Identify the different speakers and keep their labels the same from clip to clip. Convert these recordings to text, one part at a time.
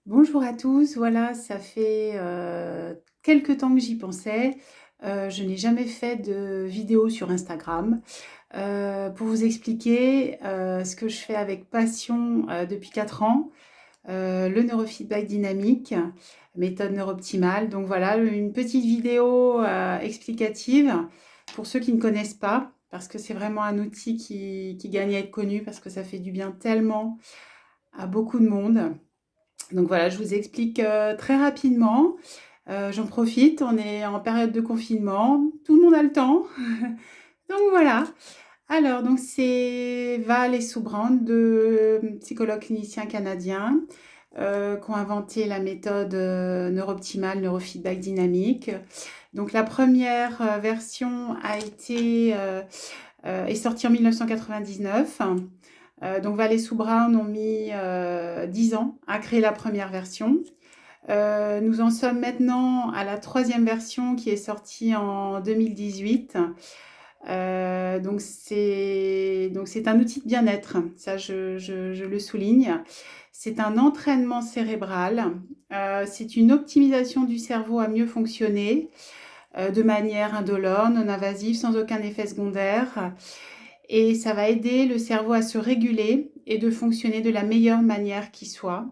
Speaker 1: Bonjour à tous, voilà, ça fait quelque temps que j'y pensais. Je n'ai jamais fait de vidéo sur Instagram. Pour vous expliquer ce que je fais avec passion depuis 4 ans, le neurofeedback dynamique, méthode neurooptimale. Donc voilà, une petite vidéo explicative pour ceux qui ne connaissent pas, parce que c'est vraiment un outil qui gagne à être connu, parce que ça fait du bien tellement à beaucoup de monde. Donc voilà, je vous explique très rapidement. J'en profite, on est en période de confinement, tout le monde a le temps. Donc voilà. Alors, donc c'est Val et Soubrand, deux psychologues cliniciens canadiens qui ont inventé la méthode neurooptimale, neurofeedback dynamique. Donc la première version est sortie en 1999. Donc Val et Soubrand ont mis 10 ans à créer la première version. Nous en sommes maintenant à la troisième version qui est sortie en 2018. Donc c'est un outil de bien-être, ça je le souligne. C'est un entraînement cérébral, c'est une optimisation du cerveau à mieux fonctionner de manière indolore, non invasive, sans aucun effet secondaire. Et ça va aider le cerveau à se réguler et de fonctionner de la meilleure manière qui soit.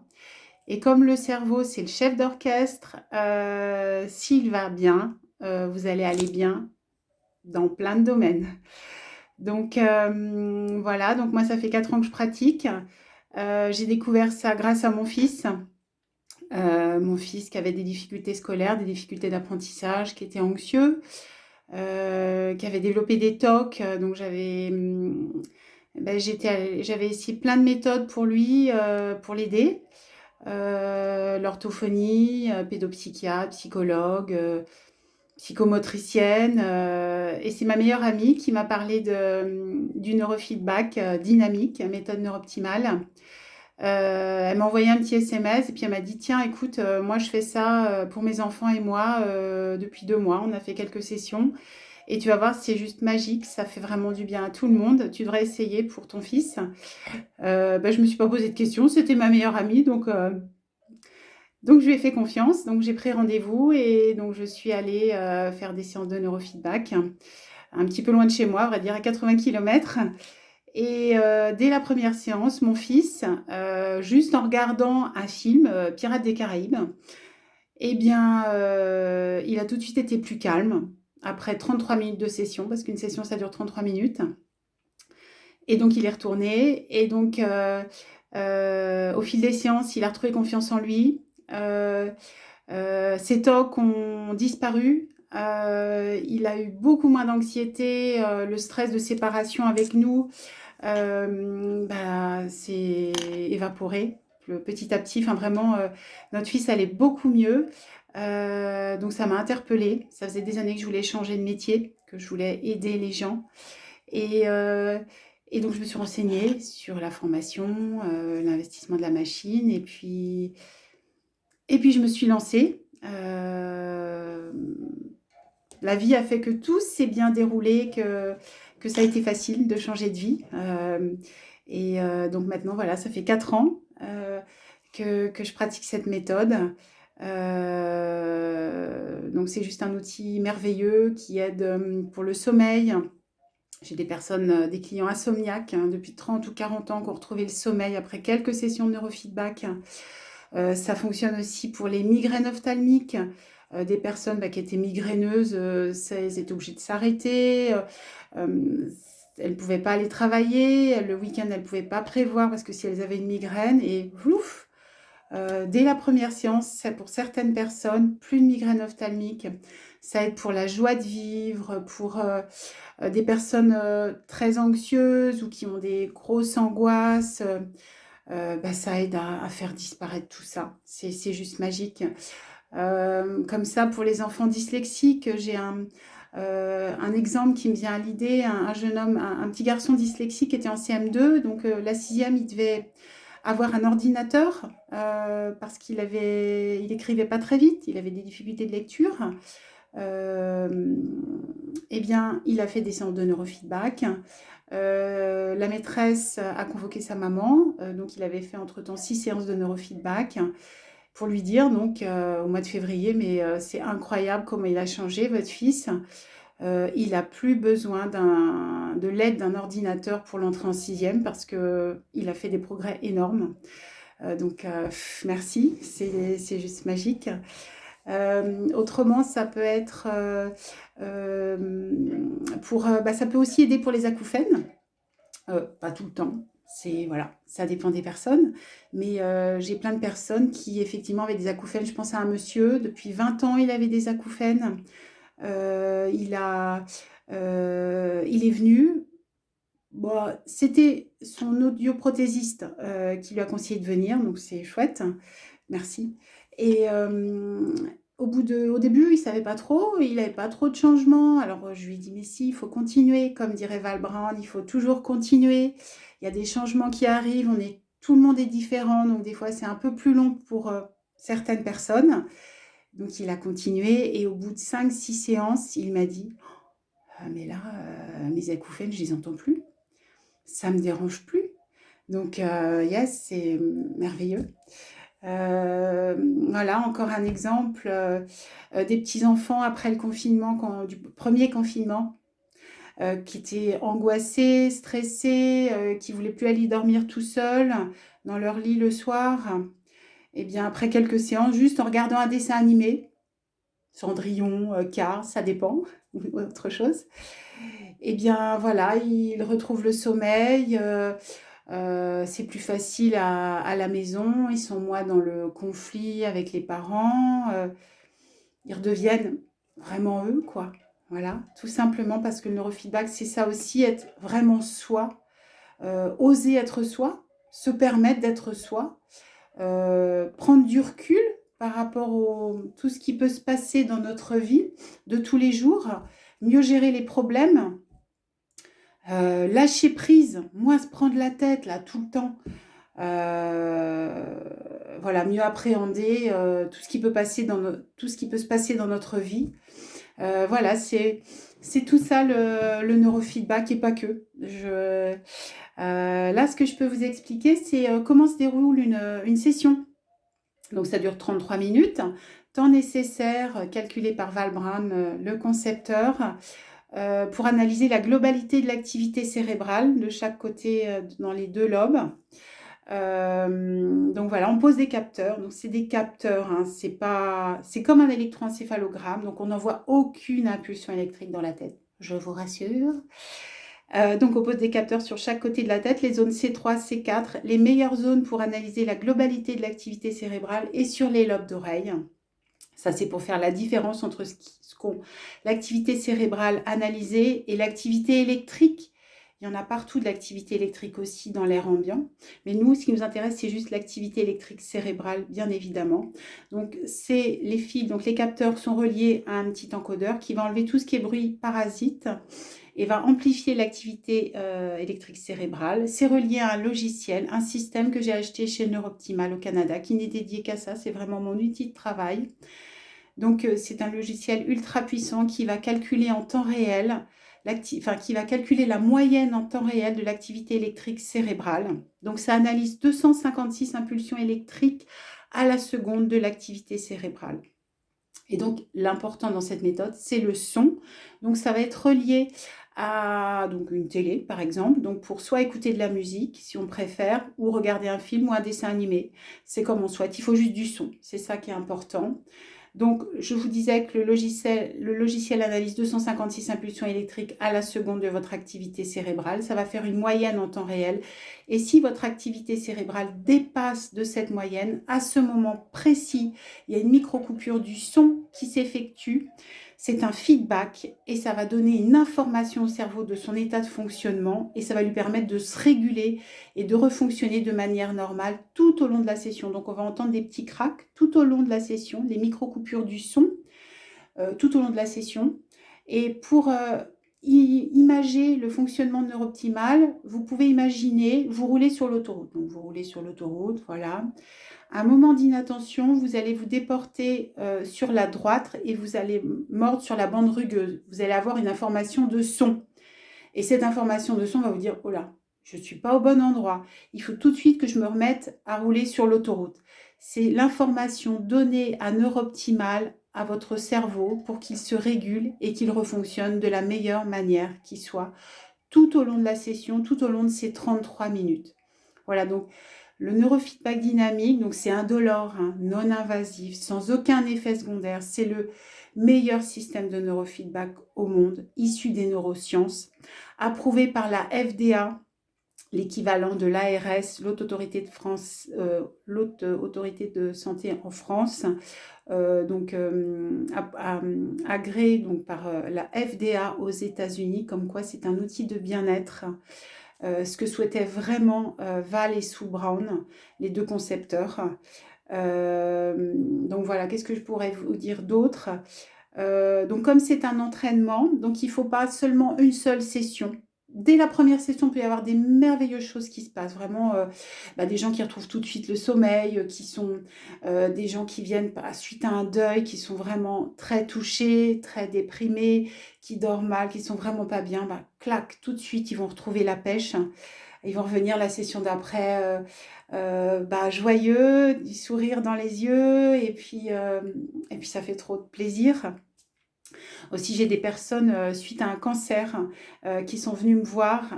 Speaker 1: Et comme le cerveau, c'est le chef d'orchestre, s'il va bien, vous allez aller bien dans plein de domaines. Donc voilà, donc moi ça fait 4 ans que je pratique. J'ai découvert ça grâce à mon fils qui avait des difficultés scolaires, des difficultés d'apprentissage, qui était anxieux, qui avait développé des TOC. Donc j'avais essayé plein de méthodes pour lui, pour l'aider. L'orthophonie, pédopsychiatre, psychologue, psychomotricienne. Et c'est ma meilleure amie qui m'a parlé du neurofeedback dynamique, méthode neurooptimale. Elle m'a envoyé un petit SMS et puis elle m'a dit tiens écoute moi je fais ça pour mes enfants et moi depuis 2 mois, on a fait quelques sessions et tu vas voir c'est juste magique, ça fait vraiment du bien à tout le monde, tu devrais essayer pour ton fils. Je me suis pas posé de questions, c'était ma meilleure amie donc je lui ai fait confiance, donc j'ai pris rendez-vous et donc je suis allée faire des séances de neurofeedback, un petit peu loin de chez moi, on va dire à 80 kilomètres. Et dès la première séance, mon fils, juste en regardant un film, Pirates des Caraïbes, eh bien, il a tout de suite été plus calme, après 33 minutes de session, parce qu'une session, ça dure 33 minutes. Et donc, il est retourné. Et donc, au fil des séances, il a retrouvé confiance en lui. Ses TOC ont disparu. Il a eu beaucoup moins d'anxiété, le stress de séparation avec nous c'est évaporé petit à petit. Enfin, vraiment, notre fils allait beaucoup mieux. Donc, ça m'a interpellée. Ça faisait des années que je voulais changer de métier, que je voulais aider les gens. Et, euh, et donc, je me suis renseignée sur la formation, l'investissement de la machine. Et puis je me suis lancée. La vie a fait que tout s'est bien déroulé, que ça a été facile de changer de vie. Donc maintenant, voilà, ça fait 4 ans que je pratique cette méthode. Donc c'est juste un outil merveilleux qui aide pour le sommeil. J'ai des personnes, des clients insomniaques depuis 30 ou 40 ans qui ont retrouvé le sommeil après quelques sessions de neurofeedback. Ça fonctionne aussi pour les migraines ophtalmiques. Des personnes qui étaient migraineuses, elles étaient obligées de s'arrêter. Elles ne pouvaient pas aller travailler. Le week-end, elles ne pouvaient pas prévoir parce que si elles avaient une migraine, et ouf, dès la première séance, pour certaines personnes, plus de migraine ophtalmique. Ça aide pour la joie de vivre, pour des personnes très anxieuses ou qui ont des grosses angoisses. Ça aide à faire disparaître tout ça. C'est juste magique. Comme ça, pour les enfants dyslexiques, j'ai un exemple qui me vient à l'idée. Un jeune homme, un petit garçon dyslexique qui était en CM2. Donc, la sixième, il devait avoir un ordinateur parce il écrivait pas très vite. Il avait des difficultés de lecture. Eh bien, il a fait des séances de neurofeedback. La maîtresse a convoqué sa maman, donc il avait fait entre-temps 6 séances de neurofeedback. pour lui dire donc au mois de février, mais c'est incroyable comment il a changé, votre fils. Il a plus besoin de l'aide d'un ordinateur pour l'entrée en sixième parce qu'il a fait des progrès énormes. Donc, merci, c'est juste magique. Autrement, ça peut être ça peut aussi aider pour les acouphènes. Pas tout le temps, voilà, ça dépend des personnes. Mais j'ai plein de personnes qui effectivement avaient des acouphènes. Je pense à un monsieur, depuis 20 ans, il avait des acouphènes. Il est venu. Bon, c'était son audioprothésiste qui lui a conseillé de venir, donc c'est chouette. Merci. Et au début, il savait pas trop, il n'avait pas trop de changements. Alors je lui ai dit, mais si, il faut continuer, comme dirait Val Brand, il faut toujours continuer. Il y a des changements qui arrivent, tout le monde est différent, donc des fois c'est un peu plus long pour certaines personnes. Donc il a continué et au bout de 5-6 séances, il m'a dit, ah, mais là, mes acouphènes, je les entends plus. Ça me dérange plus. Donc, yes, c'est merveilleux. Voilà, encore un exemple des petits-enfants après le confinement, du premier confinement, qui étaient angoissés, stressés, qui ne voulaient plus aller dormir tout seuls dans leur lit le soir. Et bien, après quelques séances, juste en regardant un dessin animé, Cendrillon, Cars, ça dépend, ou autre chose, et bien voilà, ils retrouvent le sommeil, c'est plus facile à la maison, ils sont moins dans le conflit avec les parents, ils redeviennent vraiment eux, quoi. Voilà, tout simplement parce que le neurofeedback, c'est ça aussi, être vraiment soi, oser être soi, se permettre d'être soi, prendre du recul par rapport à tout ce qui peut se passer dans notre vie de tous les jours, mieux gérer les problèmes, lâcher prise, moins se prendre la tête là tout le temps. Voilà, mieux appréhender tout ce qui peut se passer dans notre vie. Voilà, c'est tout ça le neurofeedback et pas que. Là, ce que je peux vous expliquer, c'est comment se déroule une session. Donc, ça dure 33 minutes. Temps nécessaire calculé par Val Brand, le concepteur, pour analyser la globalité de l'activité cérébrale de chaque côté dans les deux lobes. Donc voilà, on pose des capteurs. Donc c'est des capteurs, hein, c'est comme un électroencéphalogramme. Donc on n'envoie aucune impulsion électrique dans la tête, je vous rassure. Donc on pose des capteurs sur chaque côté de la tête, les zones C3, C4, les meilleures zones pour analyser la globalité de l'activité cérébrale et sur les lobes d'oreille. Ça, c'est pour faire la différence entre l'activité cérébrale analysée et l'activité électrique. Il y en a partout de l'activité électrique aussi dans l'air ambiant. Mais nous, ce qui nous intéresse, c'est juste l'activité électrique cérébrale, bien évidemment. Donc, c'est les fils, donc les capteurs sont reliés à un petit encodeur qui va enlever tout ce qui est bruit parasite et va amplifier l'activité électrique cérébrale. C'est relié à un logiciel, un système que j'ai acheté chez Neuroptimal au Canada, qui n'est dédié qu'à ça. C'est vraiment mon outil de travail. Donc, c'est un logiciel ultra puissant qui va calculer en temps réel, qui va calculer la moyenne en temps réel de l'activité électrique cérébrale. Donc, ça analyse 256 impulsions électriques à la seconde de l'activité cérébrale. Et donc, l'important dans cette méthode, c'est le son. Donc, ça va être relié à une télé, par exemple. Donc, pour soit écouter de la musique, si on préfère, ou regarder un film ou un dessin animé. C'est comme on souhaite. Il faut juste du son. C'est ça qui est important. Donc, je vous disais que le logiciel analyse 256 impulsions électriques à la seconde de votre activité cérébrale. Ça va faire une moyenne en temps réel. Et si votre activité cérébrale dépasse de cette moyenne, à ce moment précis, il y a une micro-coupure du son qui s'effectue. C'est un feedback et ça va donner une information au cerveau de son état de fonctionnement et ça va lui permettre de se réguler et de refonctionner de manière normale tout au long de la session. Donc, on va entendre des petits cracks tout au long de la session, les micro-coupures du son tout au long de la session. Et pour imager le fonctionnement de Neuroptimal, vous pouvez imaginer, vous roulez sur l'autoroute. Donc, vous roulez sur l'autoroute, voilà. Un moment d'inattention, vous allez vous déporter sur la droite et vous allez mordre sur la bande rugueuse. Vous allez avoir une information de son. Et cette information de son va vous dire, oh là, je ne suis pas au bon endroit. Il faut tout de suite que je me remette à rouler sur l'autoroute. c'est l'information donnée à Neurooptimal à votre cerveau pour qu'il se régule et qu'il refonctionne de la meilleure manière qui soit tout au long de la session, tout au long de ces 33 minutes. Voilà, donc le neurofeedback dynamique, donc c'est indolore, hein, non invasif, sans aucun effet secondaire. C'est le meilleur système de neurofeedback au monde, issu des neurosciences, approuvé par la FDA, l'équivalent de l'ARS, l'Haute Autorité de France, l'Haute Autorité de Santé en France, agréé donc, par la FDA aux États-Unis, comme quoi c'est un outil de bien-être. Ce que souhaitaient vraiment Val et Sue Brown, les deux concepteurs. Donc voilà, qu'est-ce que je pourrais vous dire d'autre? Donc comme c'est un entraînement, donc il ne faut pas seulement une seule session. Dès la première session, il peut y avoir des merveilleuses choses qui se passent. Vraiment, des gens qui retrouvent tout de suite le sommeil, qui sont des gens qui viennent suite à un deuil, qui sont vraiment très touchés, très déprimés, qui dorment mal, qui sont vraiment pas bien. Clac, tout de suite, ils vont retrouver la pêche. Ils vont revenir la session d'après joyeux, du sourire dans les yeux, et puis ça fait trop de plaisir. Aussi, j'ai des personnes suite à un cancer qui sont venues me voir,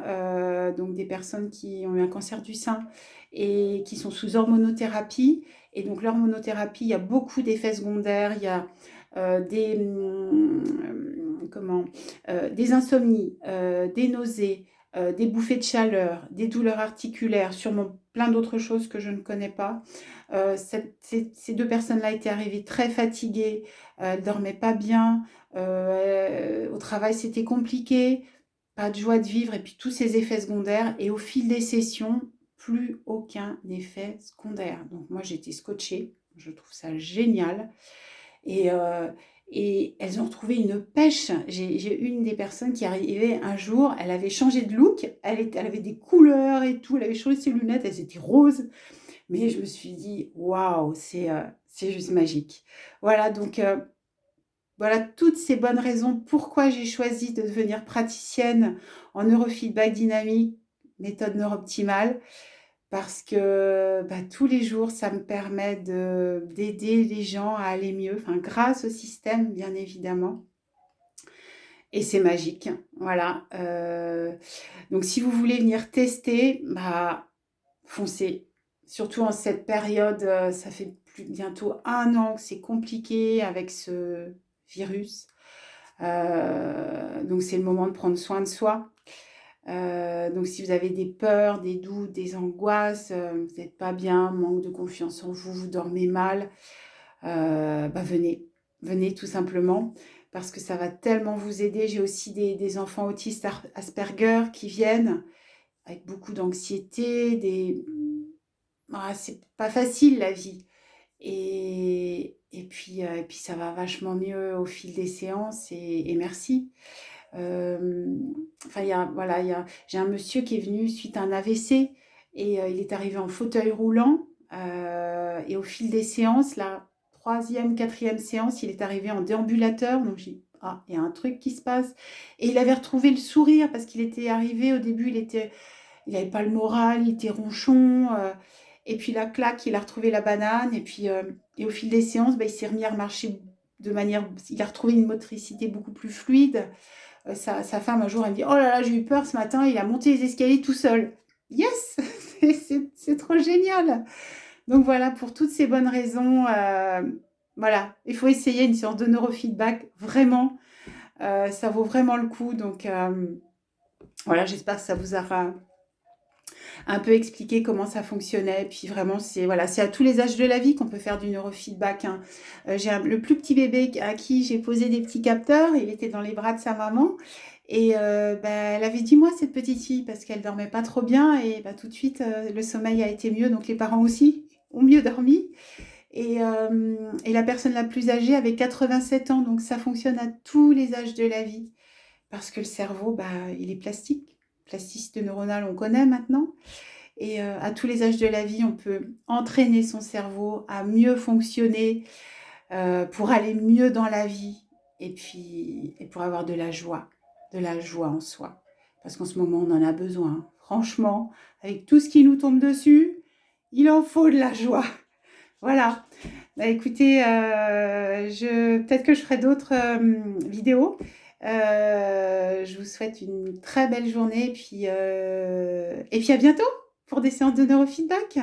Speaker 1: donc des personnes qui ont eu un cancer du sein et qui sont sous hormonothérapie. Et donc l'hormonothérapie, il y a beaucoup d'effets secondaires, il y a des insomnies, des nausées, des bouffées de chaleur, des douleurs articulaires, sûrement plein d'autres choses que je ne connais pas. Ces deux personnes-là étaient arrivées très fatiguées, elles ne dormaient pas bien, au travail c'était compliqué, pas de joie de vivre et puis tous ces effets secondaires. Et au fil des sessions, plus aucun effet secondaire. Donc moi j'étais scotchée, je trouve ça génial. Et elles ont retrouvé une pêche. J'ai une des personnes qui arrivait un jour, elle avait changé de look, elle avait des couleurs et tout, elle avait changé ses lunettes, elles étaient roses. Mais je me suis dit, waouh, c'est juste magique. Voilà, donc voilà toutes ces bonnes raisons pourquoi j'ai choisi de devenir praticienne en neurofeedback dynamique, méthode neurooptimale. Parce que tous les jours, ça me permet d'aider les gens à aller mieux, enfin, grâce au système, bien évidemment. Et c'est magique, voilà. Donc, si vous voulez venir tester, foncez. Surtout en cette période, ça fait bientôt 1 an que c'est compliqué avec ce virus. Donc, c'est le moment de prendre soin de soi. Donc si vous avez des peurs, des doutes, des angoisses, vous n'êtes pas bien, manque de confiance en vous, vous dormez mal, venez tout simplement parce que ça va tellement vous aider. J'ai aussi des enfants autistes Asperger qui viennent avec beaucoup d'anxiété, c'est pas facile la vie. Et puis ça va vachement mieux au fil des séances et merci. J'ai un monsieur qui est venu suite à un AVC et il est arrivé en fauteuil roulant. Et au fil des séances, la 3e, 4e séance, il est arrivé en déambulateur. Donc j'ai dit, ah, il y a un truc qui se passe. Et il avait retrouvé le sourire parce qu'il était arrivé au début, il n'avait pas le moral, il était ronchon. Et puis la claque, il a retrouvé la banane. Et au fil des séances, il s'est remis à marcher il a retrouvé une motricité beaucoup plus fluide. Sa femme, un jour, elle me dit, oh là là, j'ai eu peur ce matin, il a monté les escaliers tout seul. Yes, c'est trop génial. Donc voilà, pour toutes ces bonnes raisons, voilà, il faut essayer une séance de neurofeedback, vraiment, ça vaut vraiment le coup. Donc voilà, j'espère que ça vous aura un peu expliqué comment ça fonctionnait. Puis vraiment, c'est à tous les âges de la vie qu'on peut faire du neurofeedback, hein. J'ai le plus petit bébé à qui j'ai posé des petits capteurs. Il était dans les bras de sa maman. Et elle avait 10 mois, cette petite fille, parce qu'elle dormait pas trop bien. Et tout de suite, le sommeil a été mieux. Donc les parents aussi ont mieux dormi. Et la personne la plus âgée avait 87 ans. Donc ça fonctionne à tous les âges de la vie. Parce que le cerveau, il est plastique. Plasticité neuronale, on connaît maintenant. Et à tous les âges de la vie, on peut entraîner son cerveau à mieux fonctionner pour aller mieux dans la vie et pour avoir de la joie en soi. Parce qu'en ce moment, on en a besoin. Franchement, avec tout ce qui nous tombe dessus, il en faut de la joie. Voilà. Bah, écoutez, peut-être que je ferai d'autres vidéos. Je vous souhaite une très belle journée et puis à bientôt pour des séances de neurofeedback.